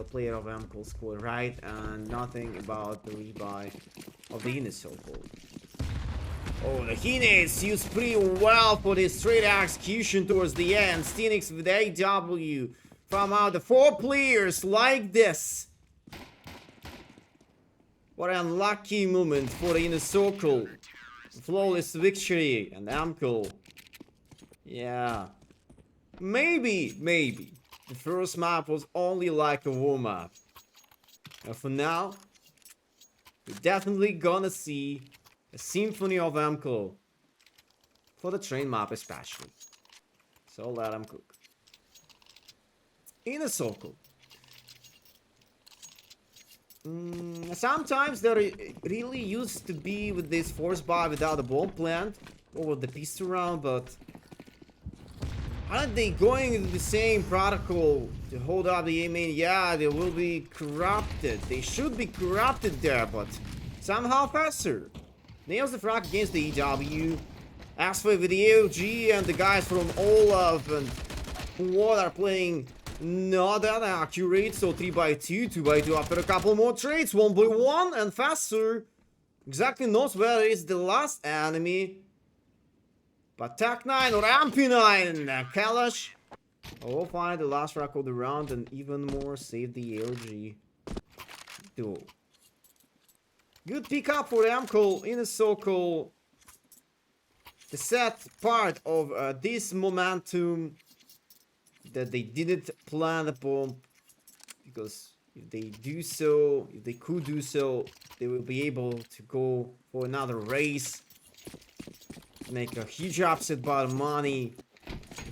the player of AMKAL scored right, and nothing about the rebuy of the inner circle. Oh, the Hinets used pretty well for this straight execution towards the end. Phoenix with AW from out the 4 players like this. What an unlucky moment for the inner circle. Flawless victory and AMKAL. Yeah. Maybe the first map was only like a warm-up. And for now, we're definitely gonna see a symphony of AMKAL. For the train map especially. So let him cook. Inner circle. Sometimes there really used to be with this force buy without a bomb plant over the pistol round, but aren't they going into the same protocol to hold up the A main? Yeah, they will be corrupted. They should be corrupted there, but somehow faster. Nails the frag against the EW. Asphalt with the AOG and the guys from Olaf and what are playing not that accurate. So 3x2, 2x2 after a couple more trades. 1x1 and faster. Exactly knows where is the last enemy. But Tech9 or MP9 and Kalash will find the last frag of the round and even more save the AOG duo. Good pickup for AMKAL in a circle. The sad part of this momentum that they didn't plan the bomb, because if they do so, if they could do so, they will be able to go for another race, make a huge upset by the money,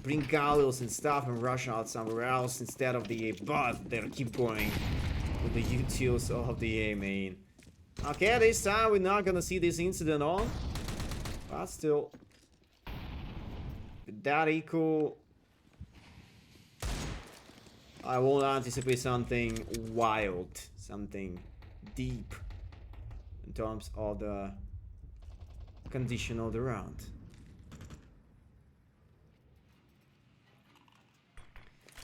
bring Galils and stuff and rush out somewhere else instead of the A, but they'll keep going with the utils of the A main. Okay, this time we're not gonna see this incident on, but still, with that equal, I won't anticipate something wild, something deep in terms of the condition of the round.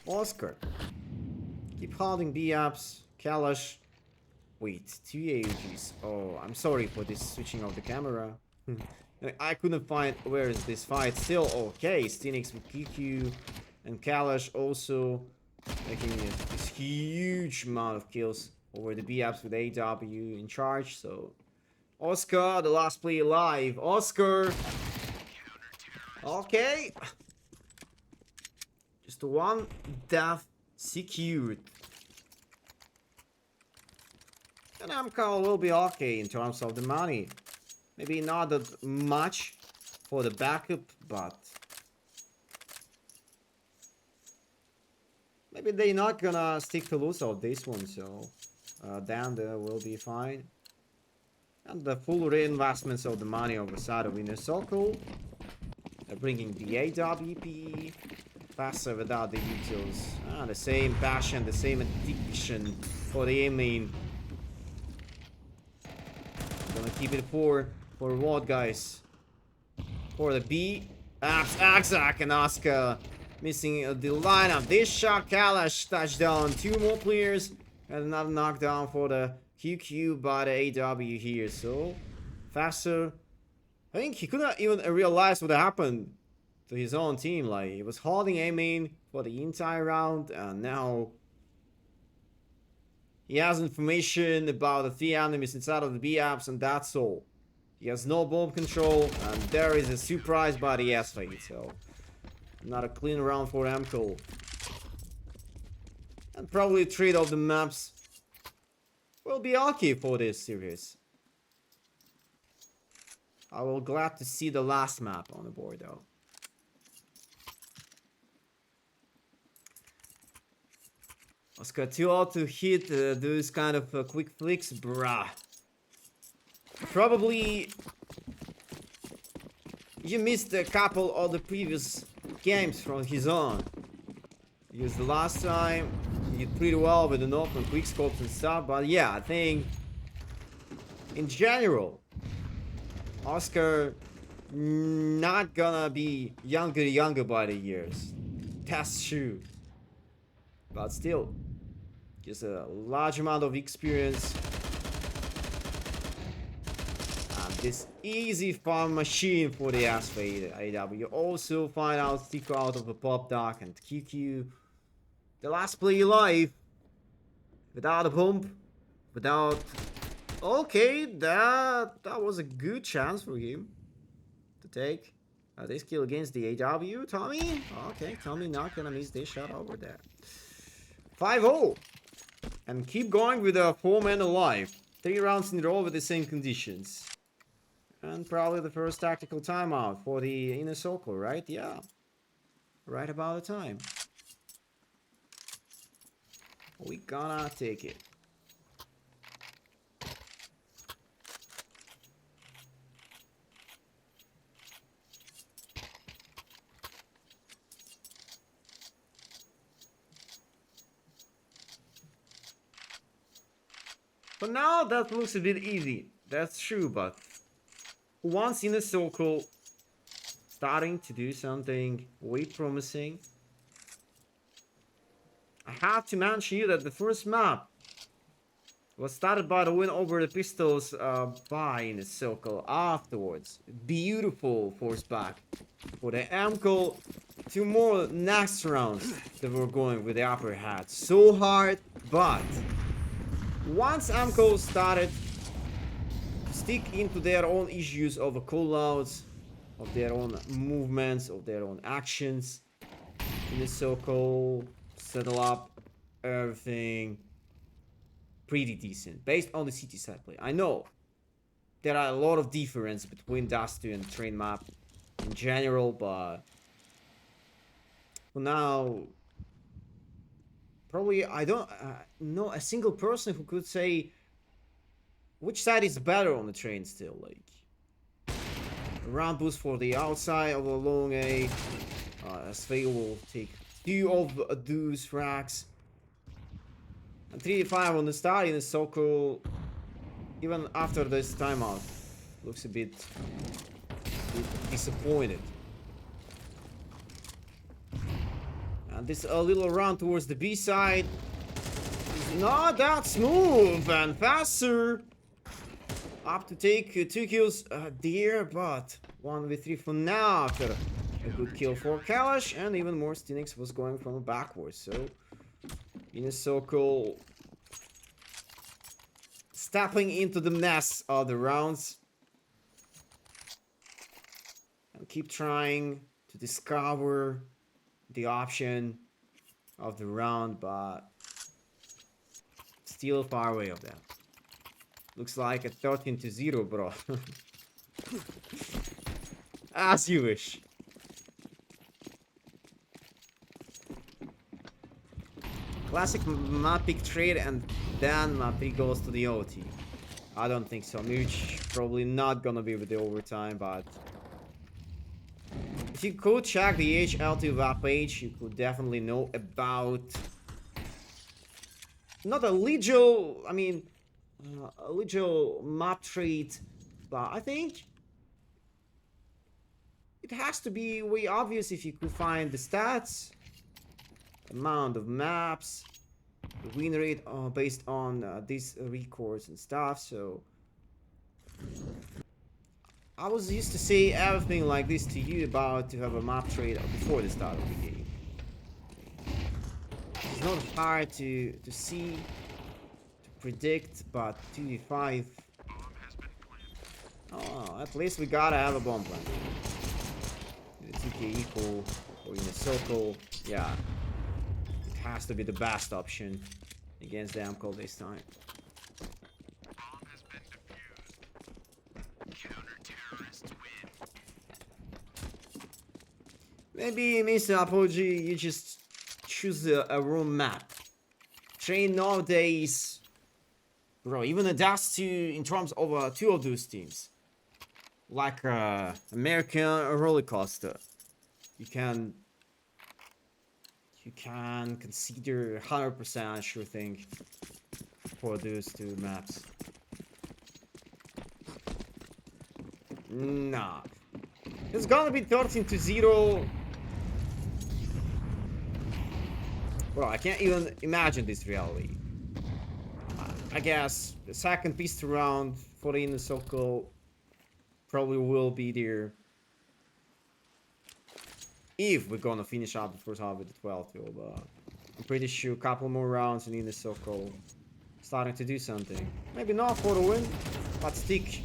Oscar, keep holding B-ups. Kalash, wait, 2 AUGs. Oh, I'm sorry for this switching of the camera. I couldn't find where is this fight. Still okay. Steenix with QQ and Kalash also making this huge amount of kills over the B-ups with AW in charge. So Oscar, the last player alive. Oscar. Okay. Just one death secured. And AMKAL will be okay in terms of the money. Maybe not that much for the backup, but maybe they're not gonna stick to lose of this one, so then they will be fine. And the full reinvestments of the money of the side of Inner Circle. They're bringing the AWP faster without the utils. The same passion, the same addiction for the A main. Gonna keep it for what, guys? For the B. Axak and Oscar missing the lineup. This shot, Kalash touchdown. 2 more players and another knockdown for the QQ by the AW here. So faster. I think he couldn't even realize what happened to his own team. Like, he was holding A main for the entire round, and now he has information about the 3 enemies inside of the B-apps, and that's all. He has no bomb control, and there is a surprise by the S53. So not a clean round for AMKAL. And probably 3 of the maps will be okay for this series. I will glad to see the last map on the board though. Oscar, too old to hit those kind of quick flicks, bruh. Probably you missed a couple of the previous games from his own. Because the last time he did pretty well with the open quick scopes and stuff, but yeah, I think in general, Oscar not gonna be younger by the years. That's true. But still, Just a large amount of experience. And this easy farm machine for the S53. You also find out stick out of a pop dock and QQ. The last play alive. Without a pump. Without... Okay, that was a good chance for him to take this kill against the AW. Tommy? Okay, Tommy not gonna miss this shot over there. 5-0. And keep going with a 4-man alive. 3 rounds in a row with the same conditions. And probably the first tactical timeout for the inner circle, right? Yeah. Right about the time. We gonna take it. But now that looks a bit easy. That's true, but once in a circle, starting to do something way promising. I have to mention you that the first map was started by the win over the Pistols by in a circle afterwards. Beautiful force back for the AMKAL. 2 more next rounds that we're going with the upper hat. So hard, but once AMKAL started to stick into their own issues of callouts, of their own movements, of their own actions in the circle, settle up everything pretty decent based on the city side play. I know there are a lot of difference between Dust 2 and Train map in general, but for now probably I don't know a single person who could say which side is better on the train still. Like round boost for the outside of a long A. SV will take 2 of those frags. And 3-5 on the start in the circle. Even after this timeout, looks a bit disappointed. And this little run towards the B side is not that smooth and faster. Up to take 2 kills there, but 1v3 for now after a good kill for Kalash, and even more Stinix was going from backwards. So in a circle, stepping into the mess of the rounds, and keep trying to discover the option of the round, but still far away of that. Looks like a 13-0, bro. As you wish. Classic map pick trade, and then map pick goes to the OT. I don't think so. Much probably not gonna be with the overtime, but if you could check the HLT web page, you could definitely know about not a legal, I mean, a legal map trade, but I think it has to be way obvious if you could find the stats, amount of maps, the win rate based on these records and stuff. So I was used to say everything like this to you about to have a map trade before the start of the game. It's not hard to see, to predict, but 2v5. Oh, at least we gotta have a bomb plant. It's 2k equal or in a circle. Yeah, it has to be the best option against the AMKAL this time. Maybe, Mr. Apogee, you just choose a wrong map. Train nowadays, bro, even a Dust 2 in terms of 2 of those teams. Like American roller coaster. You can consider 100% sure thing for those 2 maps. Nah. It's gonna be 13-0. Bro, I can't even imagine this reality. I guess the second pistol round for the inner circle probably will be there. If we're gonna finish up the first half with the 12 kill, but I'm pretty sure a couple more rounds in the inner circle starting to do something. Maybe not for the win, but stick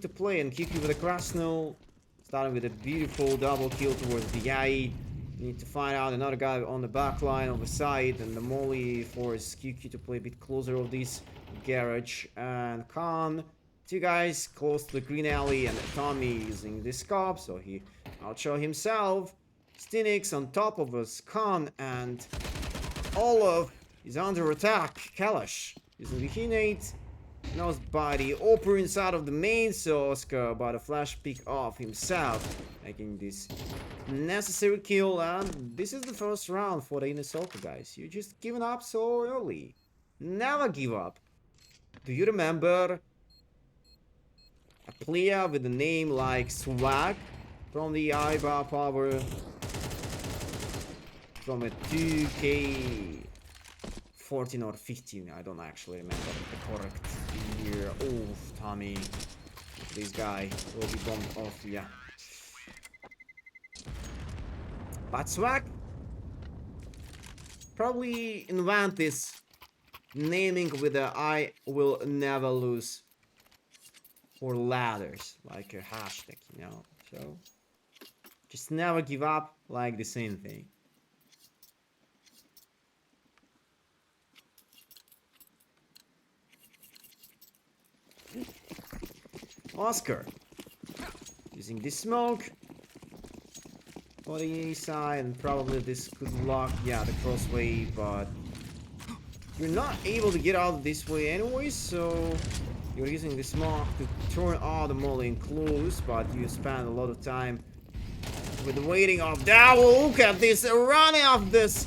to play and kick you with a Krasnell. Starting with a beautiful double kill towards the A. Need to find out another guy on the back line of the side, and the molly forces QQ to play a bit closer of this garage. And Khan, two guys close to the green alley, and Tommy using this scope, so he outshow himself. Stinix on top of us, Khan, and Olaf is under attack. Kalash using the Hinate. Knows by the upper inside of the main, so Oscar by the flash pick off himself, making this necessary kill. And this is the first round for the inner circle, guys. You just given up so early. Never give up. Do you remember a player with a name like Swag from the Ibar Power from a 2K 14 or 15? I don't actually remember the correct year. Oh, Tommy, this guy will be bombed off. Yeah, but Swag probably invent this naming with the I will never lose for ladders, like a hashtag, you know. So just never give up, like the same thing. Oscar using this smoke for the side, and probably this could lock, yeah, the crossway, but you're not able to get out this way anyway, so you're using the smoke to turn all the molly and close, but you spend a lot of time with the waiting of that. Look at this running of this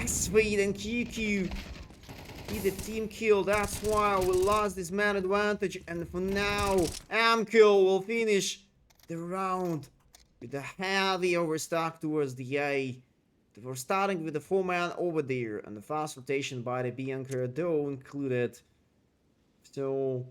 Sweet and QQ. The team kill, that's why we lost this man advantage, and for now AMKAL will finish the round with a heavy overstock towards the A. We're starting with the 4-man over there, and the fast rotation by the Bianca though included. So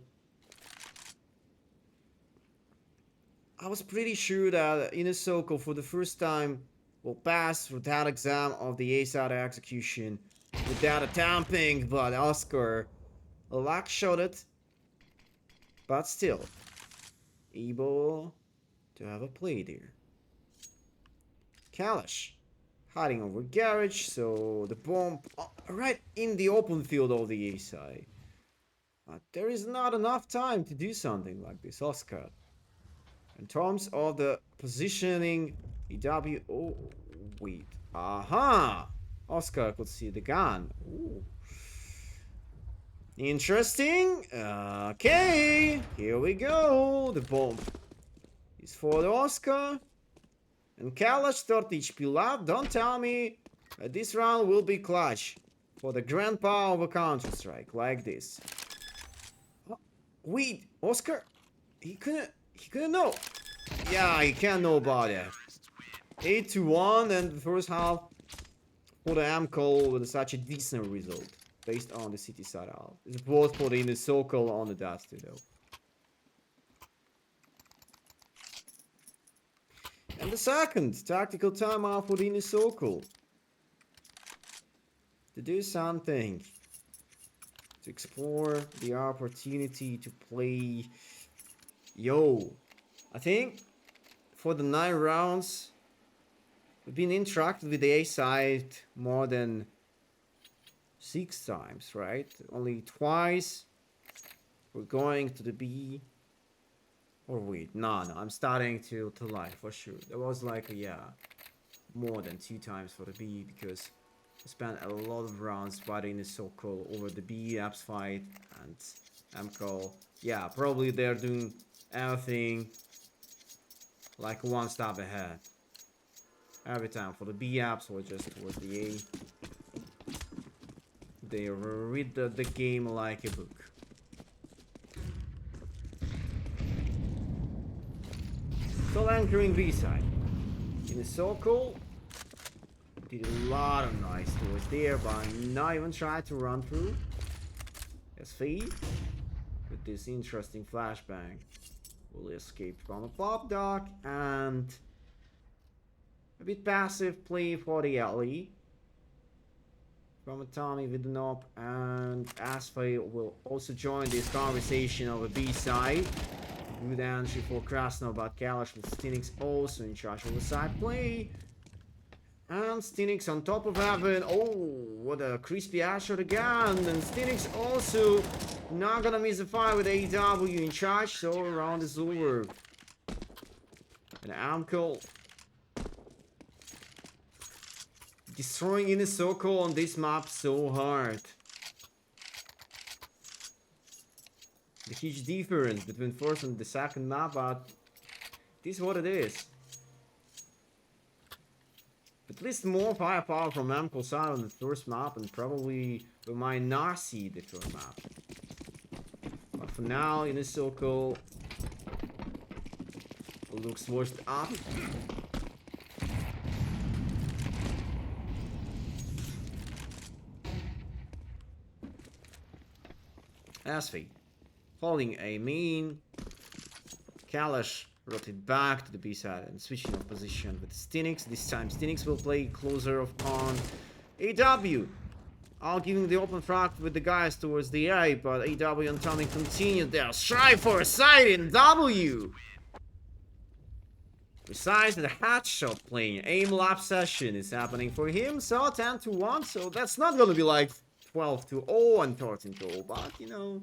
I was pretty sure that Inner Circle for the first time will pass through that exam of the A-side execution without attempting, but Oscar luck shot it, but still able to have a play there. Kalash hiding over garage, so the bomb right in the open field of the A side. But there is not enough time to do something like this, Oscar. In terms of the positioning, EW. Oh, wait. Aha! Oscar could see the gun. Ooh. Interesting. Okay, here we go. The bomb is for the Oscar. And Kalash 30 HP left. Don't tell me this round will be clutch for the grandpa of a Counter-Strike like this. Oh, wait, Oscar? He couldn't know. Yeah, he can't know about that. 8-1, and the first half for the AMKAL with such a decent result based on the city side out. It's both for the inner circle on the Duster though. And the second tactical timeout for the inner circle to do something, to explore the opportunity to play. Yo, I think for the 9 rounds we've been interacted with the A side more than 6 times, right? Only twice we're going to the B. Or wait, no, I'm starting to lie for sure. There was like, yeah, more than 2 times for the B, because I spent a lot of rounds fighting the circle over the B apps fight and AMKAL. Yeah, probably they're doing everything like one step ahead every time for the B apps or just towards the A. They read the game like a book. Still anchoring B side. In a circle. Did a lot of nice towards there, but not even tried to run through. S53 with this interesting flashbang will escape from a pop dock, and a bit passive play for the alley from a Tommy with the knob, and S53 will also join this conversation of a B-side. Good entry for Krasnov, but Kalash with Stinix also in charge of the side play. And Stinix on top of heaven. Oh, what a crispy headshot again. And Stinix also not gonna miss a fight with AW in charge. So round is over. And AMKAL destroying in a circle on this map so hard. The huge difference between first and the second map, but this is what it is. At least more firepower from AMKAL side on the first map, and probably we might not see the third map. But for now, in a circle, looks washed up. S53 holding a mean. Kalash rotate back to the B side and switching of position with Stinix. This time Stinix will play closer on AW. All giving the open frag with the guys towards the A, but AW and Tommy continue their strive for a side in W. Besides the headshot playing, aim lap session is happening for him, so 10-1, so that's not gonna be like 12-0 and 13-0, but you know,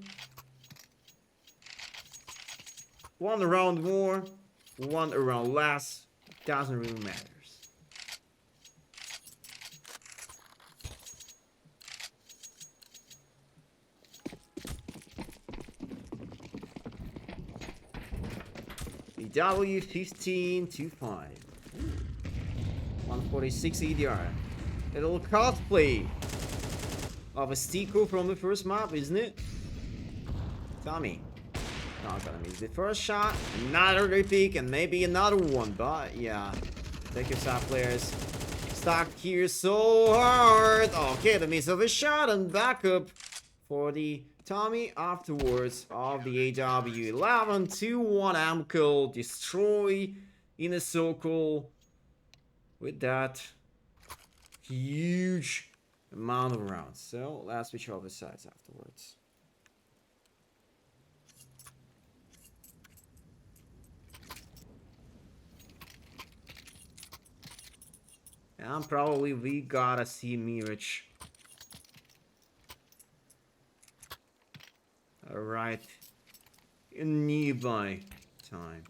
one round more, one round less, doesn't really matter. W 15-5. 146 EDR. A little cosplay of a Stico from the first map, isn't it? Tommy. Not gonna miss the first shot. Another great pick and maybe another one. But yeah. Take your side players. Stuck here so hard. Okay, the miss of a shot and backup for the Tommy afterwards of the AW. 11-1 AMKAL destroy in a circle with that huge amount of rounds. So let's switch over sides afterwards. And probably we gotta see Mirage right in nearby time.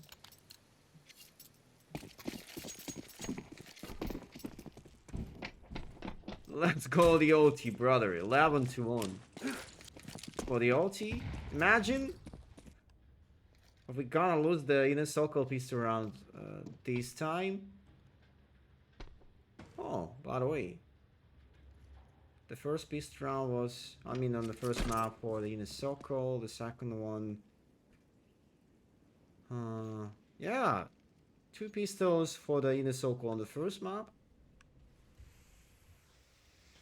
Let's go the OT, brother. 11-1 for the OT. Imagine if we gonna lose the inner circle piece around this time. Oh, by the way, the first pistol round was, I mean, on the first map for the inner circle. The second one, yeah, 2 pistols for the inner circle on the first map.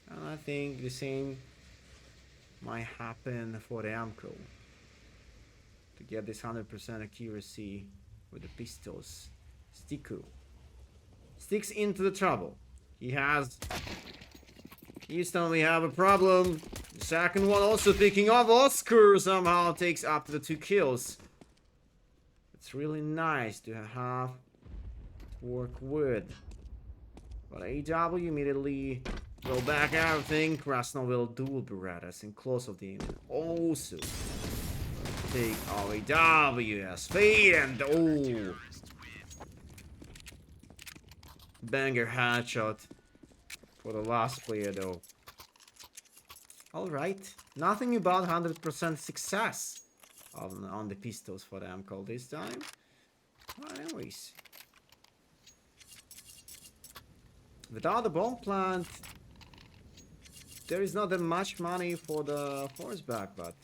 And I think the same might happen for the AMKAL to get this 100% accuracy with the pistols. Stiku sticks into the trouble. He has. Houston, we have a problem. The second one also picking up. Oscar somehow takes up to the 2 kills. It's really nice to have to work with. But AW immediately go back everything. Krasnov will dual Berettas in close of the aim. And also take AW as fade and oh, banger headshot for the last player though. Alright, nothing about 100% success on the pistols for the AMKAL this time. But anyways, without the bomb plant, there is not that much money for the force back, but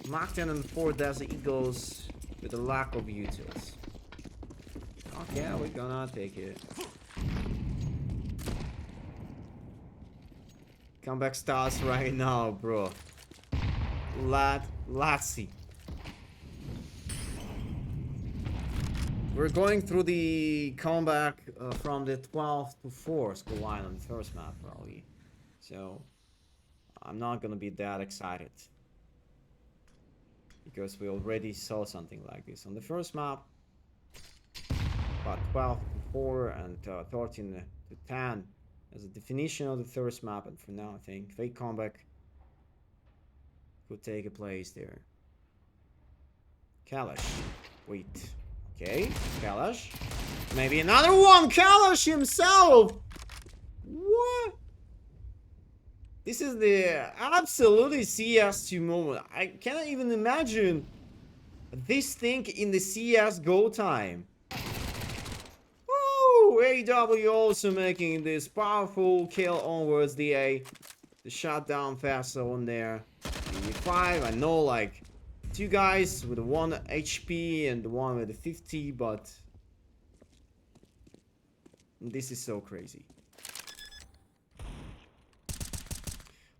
Mach 10 and 4 Desert Eagles with a lack of utils. Okay, we're gonna take it. Comeback starts right now, bro. Let's see. We're going through the comeback from the 12 to 4 school line on the first map, probably. So, I'm not gonna be that excited. Because we already saw something like this on the first map. About 12 to 4 and 13 to 10 as a definition of the first map. And for now, I think fake comeback could take a place there. Kalash. Wait. Okay, Kalash. Maybe another one! Kalash himself! What? This is the absolutely CS2 moment. I cannot even imagine this thing in the CSGO time. Woo! AW also making this powerful kill onwards the A. The shutdown fast on there. 5, I know, like, 2 guys with 1 HP and the one with the 50, but this is so crazy.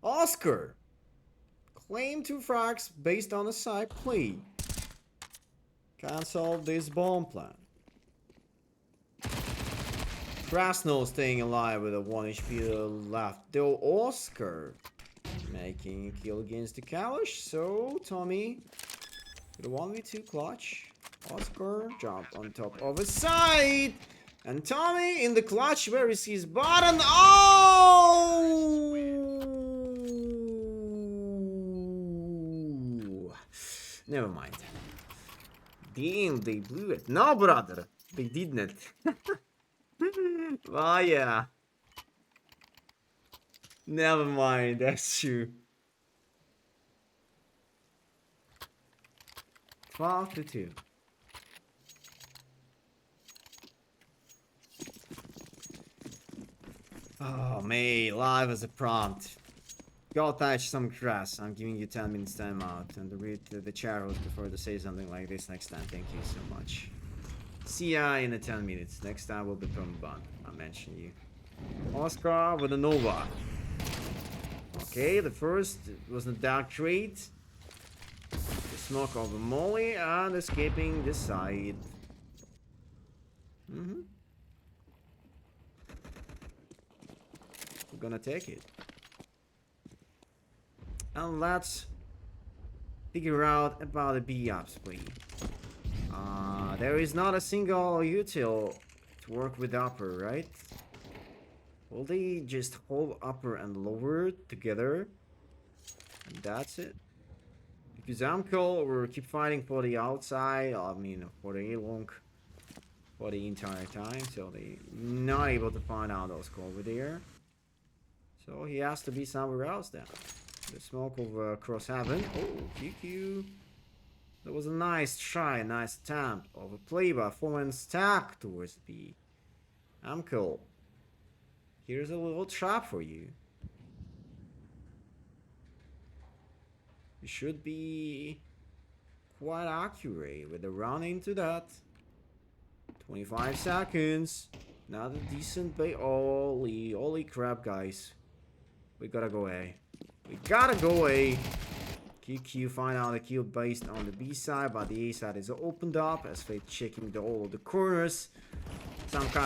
Oscar claim 2 frags based on a side play. Cancel this bomb plan. Krasno staying alive with a 1 HP left. Though Oscar making a kill against the Kalash. So Tommy with a 1v2 clutch. Oscar jumped on top of a side. And Tommy in the clutch where he sees bottom. Oh! Never mind. Damn, they blew it. No, brother. They didn't. Oh, yeah. Never mind. That's true. 12 to 2. Oh, May, live as a prompt. Go touch some grass. I'm giving you 10 minutes time out. And read the chat rules before to say something like this next time. Thank you so much. See ya in the 10 minutes. Next time will be permaban. I'll mention you. Oscar with a Nova. Okay, the first was the dark trade. The smoke of a molly and escaping the side. We're gonna take it. And let's figure out about the B ups, please. There is not a single util to work with upper, right? Will they just hold upper and lower together? And that's it. Because AMKAL will keep fighting for the outside, I mean for the A-long for the entire time, so they're not able to find out those over there. So he has to be somewhere else then. The smoke over cross heaven. Oh, QQ. That was a nice try, a nice attempt of a play by Foreman stack towards B. AMKAL. Here's a little trap for you. You should be quite accurate with the run into that. 25 seconds. Not a decent bait. Holy crap, guys. We gotta go A. We gotta go A. QQ find out the kill based on the B side, but the A side is opened up as they checking all of the corners. Some kind